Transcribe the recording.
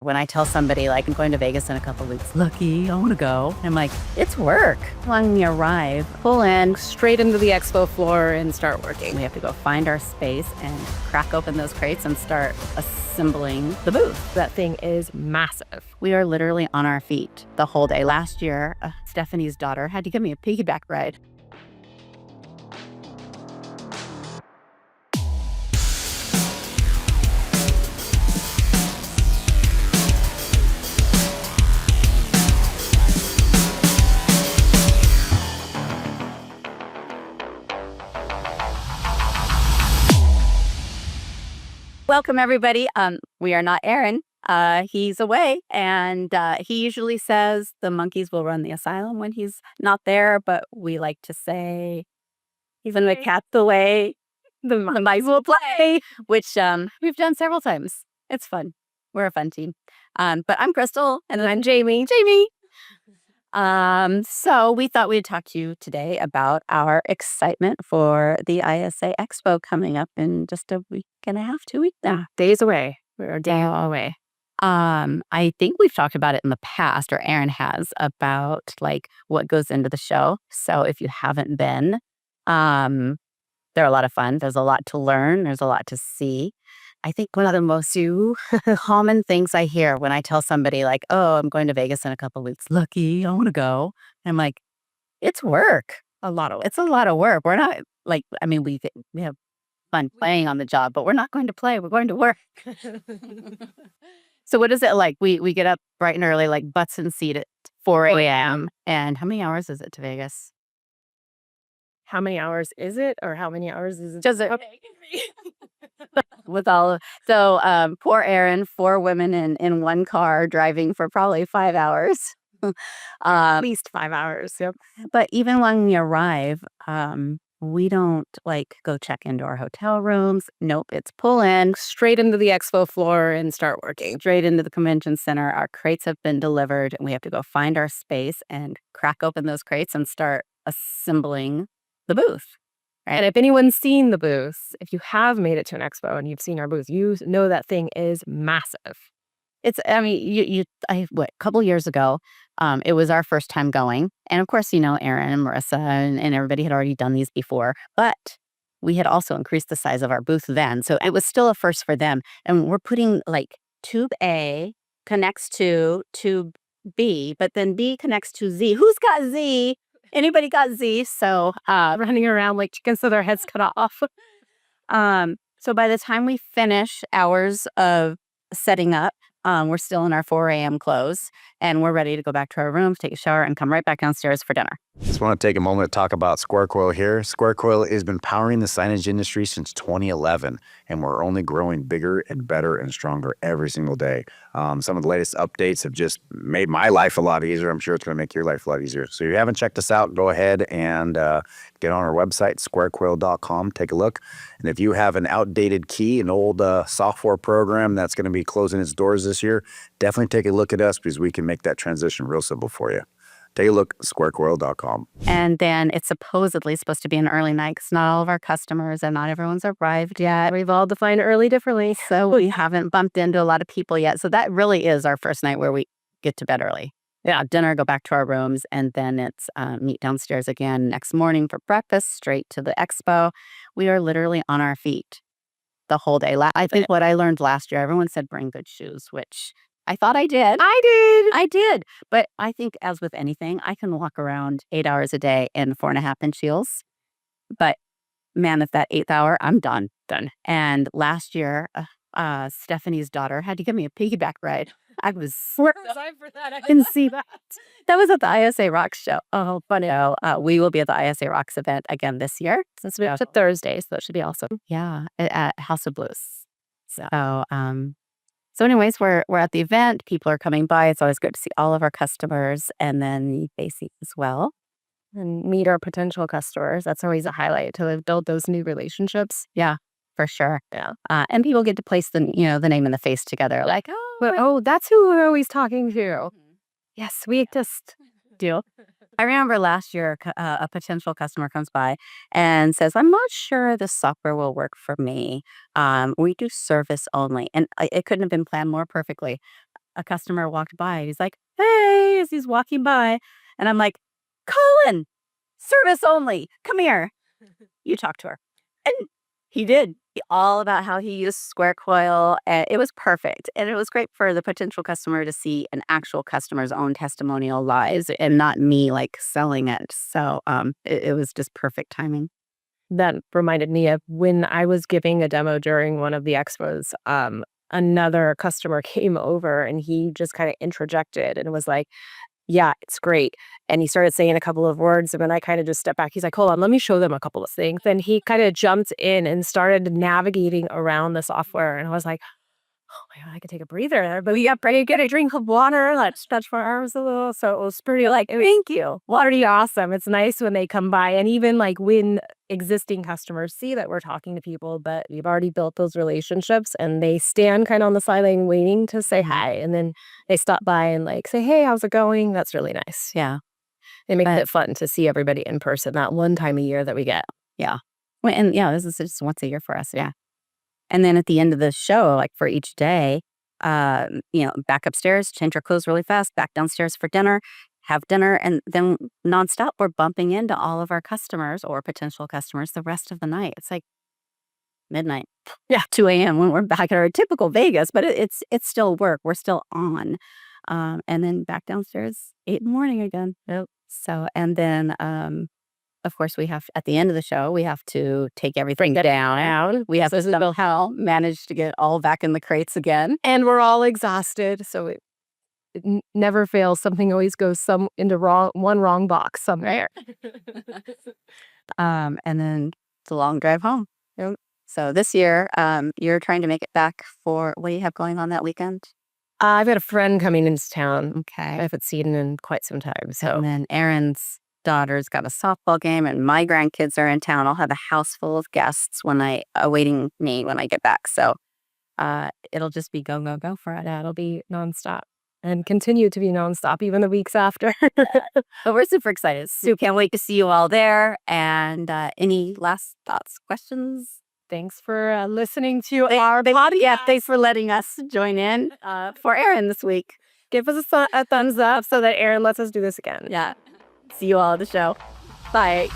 When I tell somebody, like, I'm going to Vegas in a couple weeks, lucky, I want to go. I'm like, it's work. When we arrive, pull in, Straight into the expo floor and start working. we have to go find our space and crack open those crates and start assembling the booth. That thing is massive. We are literally on our feet the whole day. Last year, Stephanie's daughter had to give me a piggyback ride. Welcome, everybody. We are not Aaron. He's away, and he usually says the monkeys will run the asylum when he's not there, but we like to say, even the cat's away, the mice will play, which we've done several times. It's fun. We're a fun team. But I'm Crystal, and I'm Jamie. So we thought we'd talk to you today about our excitement for the ISA Expo coming up in just a week and a half, 2 weeks now. Days away. We're a day away. I think we've talked about it in the past, or Aaron has, about like what goes into the show. So if you haven't been, they're a lot of fun. There's a lot to learn. There's a lot to see. I think one of the most common things I hear when I tell somebody, like, oh, I'm going to Vegas in a couple weeks, lucky, I want to go. I'm like, it's work. It's a lot of work. We're not like, I mean, we have fun playing on the job, but we're not going to play. We're going to work. So what is it like? We get up bright and early, like butts in seat at 4 a.m. And how many hours is it to Vegas? How many hours is it, or how many hours is it? Does it? With all of, so poor Aaron, 4 women in one car driving for probably 5 hours. At least 5 hours. Yep. But even when we arrive, we don't like go check into our hotel rooms. Nope, it's pull in, Straight into the expo floor and start working. straight into the convention center. Our crates have been delivered, and we have to go find our space and crack open those crates and start assembling the booth. And if anyone's seen the booth, if you have made it to an expo and you've seen our booth, you know that thing is massive. It's, I mean, a couple years ago, it was our first time going. And of course, Aaron and Marissa and everybody had already done these before, but we had also increased the size of our booth then. So it was still a first for them. And we're putting like tube A connects to tube B, but then B connects to Z. Who's got Z? Anybody got Z? So Running around like chickens with their heads cut off. so by the time we finish hours of setting up, we're still in our 4 a.m. clothes, and we're ready to go back to our rooms, take a shower, and come right back downstairs for dinner. Just want to take a moment to talk about SquareCoil here. SquareCoil has been powering the signage industry since 2011, and we're only growing bigger and better and stronger every single day. Some of the latest updates have just made my life a lot easier. I'm sure it's going to make your life a lot easier. So if you haven't checked us out, go ahead and get on our website, SquareCoil.com, take a look. And if you have an outdated key, an old software program that's going to be closing its doors this year, definitely take a look at us, because we can make that transition real simple for you. Take a look, SquareCoil.com. And then it's supposedly supposed to be an early night, because not all of our customers and not everyone's arrived yet. We've all defined early differently. So we haven't bumped into a lot of people yet. So that really is our first night where we get to bed early. Yeah, dinner, go back to our rooms, and then it's meet downstairs again next morning for breakfast, straight to the expo. We are literally on our feet the whole day. I think what I learned last year, everyone said bring good shoes, which I thought I did. I did. But I think, as with anything, I can walk around 8 hours a day in 4.5-inch heels. But man, if that 8th hour, I'm done. And last year, Stephanie's daughter had to give me a piggyback ride. I was For that. I didn't see that. That was at the ISA Rocks show. Oh, funny. So, we will be at the ISA Rocks event again this year. Since we have to Thursday, so that should be awesome. Yeah, at House of Blues. So anyways, we're at the event. People are coming by. It's always good to see all of our customers, and then they see as well. And meet our potential customers. That's always a highlight, to build those new relationships. Yeah, for sure. Yeah. And people get to place the name and the face together. Like, that's who we're always talking to. Yes, we just do. I remember last year, a potential customer comes by and says, I'm not sure this software will work for me. We do service only. And it couldn't have been planned more perfectly. a customer walked by. He's like, "Hey," as he's walking by. And I'm like, "Colin, service only. Come here. You talk to her." And he did. All about how he used SquareCoil. And it was perfect. And it was great for the potential customer to see an actual customer's own testimonial lives and not me like selling it. So it was just perfect timing. That reminded me of when I was giving a demo during one of the expos. Another customer came over and he just kind of interjected and was like, "Yeah, it's great." And he started saying a couple of words, and then I kind of just stepped back. He's like, "Hold on, let me show them a couple of things." Then he kind of jumped in and started navigating around the software, and I was like, "Oh my God, I could take a breather there." But we got ready to get a drink of water. Let's stretch my arms a little. So it was pretty like, thank you. Pretty awesome. It's nice when they come by, and even like when existing customers see that we're talking to people, but we've already built those relationships, and they stand kind of on the sideline waiting to say hi, and then they stop by and like say, "Hey, how's it going?" That's really nice. Yeah. It makes it fun to see everybody in person that one time a year that we get. Yeah. Well, and yeah, this is just once a year for us. Yeah. And then at the end of the show, like for each day, back upstairs, change our clothes really fast, back downstairs for dinner, have dinner, and then nonstop, we're bumping into all of our customers or potential customers the rest of the night. It's like midnight, 2 a.m. when we're back at our typical Vegas, but it's still work. We're still on. And then back downstairs, 8 in the morning again. Yep. So, and then of course, we have at the end of the show, we have to take everything down. We have to somehow manage to get all back in the crates again. And we're all exhausted, so it never fails. Something always goes into one wrong box somewhere. And then it's a long drive home. Yep. So this year, you're trying to make it back for what do you have going on that weekend? I've got a friend coming into town. Okay. I haven't seen in quite some time. So And then Erin's daughter's got a softball game, and my grandkids are in town. I'll have a house full of guests awaiting me when I get back. So it'll just be go, go, go for it. that'll be nonstop and continue to be nonstop even the weeks after. But we're super excited. So can't wait to see you all there. And any last thoughts, questions? Thanks for listening to our podcast. Yeah, thanks for letting us join in for Erin this week. Give us a thumbs up so that Erin lets us do this again. Yeah. See you all at the show. Bye.